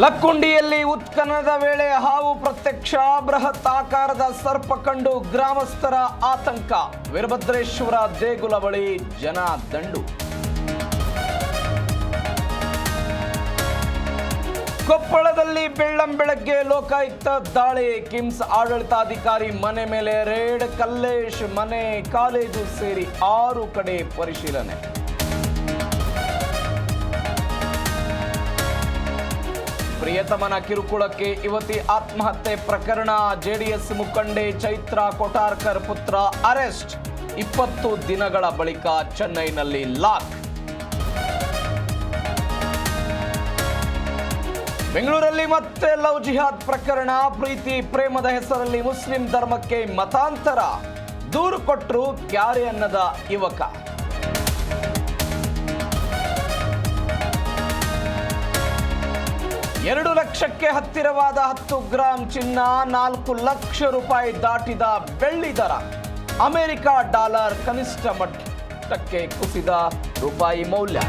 ಲಕ್ಕುಂಡಿಯಲ್ಲಿ ಉತ್ಖನನದ ವೇಳೆ ಹಾವು ಪ್ರತ್ಯಕ್ಷ, ಬೃಹತ್ ಆಕಾರದ ಸರ್ಪ ಕಂಡು ಗ್ರಾಮಸ್ಥರ ಆತಂಕ. ವೀರಭದ್ರೇಶ್ವರ ದೇಗುಲ ಬಳಿ ಜನ ದಂಡು. ಕೊಪ್ಪಳದಲ್ಲಿ ಬೆಳ್ಳಂಬೆಳಗ್ಗೆ ಲೋಕಾಯುಕ್ತ ದಾಳಿ, ಕಿಮ್ಸ್ ಆಡಳಿತಾಧಿಕಾರಿ ಮನೆ ಮೇಲೆ ರೇಡ್, ಕಲ್ಲೇಶ್ ಮನೆ, ಕಾಲೇಜು ಸೇರಿ 6 ಕಡೆ ಪರಿಶೀಲನೆ. ಪ್ರಿಯತಮನ ಕಿರುಕುಳಕ್ಕೆ ಯುವತಿ ಆತ್ಮಹತ್ಯೆ ಪ್ರಕರಣ, ಜೆಡಿಎಸ್ ಮುಖಂಡೆ ಚೈತ್ರ ಕೊಟಾರ್ಕರ್ ಪುತ್ರ ಅರೆಸ್ಟ್, 20 ದಿನಗಳ ಬಳಿಕ ಚೆನ್ನೈನಲ್ಲಿ ಲಾಕ್. ಬೆಂಗಳೂರಲ್ಲಿ ಮತ್ತೆ ಲವ್ ಜಿಹಾದ್ ಪ್ರಕರಣ, ಪ್ರೀತಿ ಪ್ರೇಮದ ಹೆಸರಲ್ಲಿ ಮುಸ್ಲಿಂ ಧರ್ಮಕ್ಕೆ ಮತಾಂತರ, ದೂರು ಕೊಟ್ಟರು ಕ್ಯಾರೆ ಅನ್ನದ ಯುವಕ. $2 ಲಕ್ಷಕ್ಕೆ ಹತ್ತಿರವಾದ 10 ಗ್ರಾಂ ಚಿನ್ನ, 4 ಲಕ್ಷ ರೂಪಾಯಿ ದಾಟಿದ ಬೆಳ್ಳಿ ದರ, ಅಮೆರಿಕ ಡಾಲರ್ ಕನಿಷ್ಠ ಮಟ್ಟಕ್ಕೆ ಕುಸಿದ ರೂಪಾಯಿ ಮೌಲ್ಯ.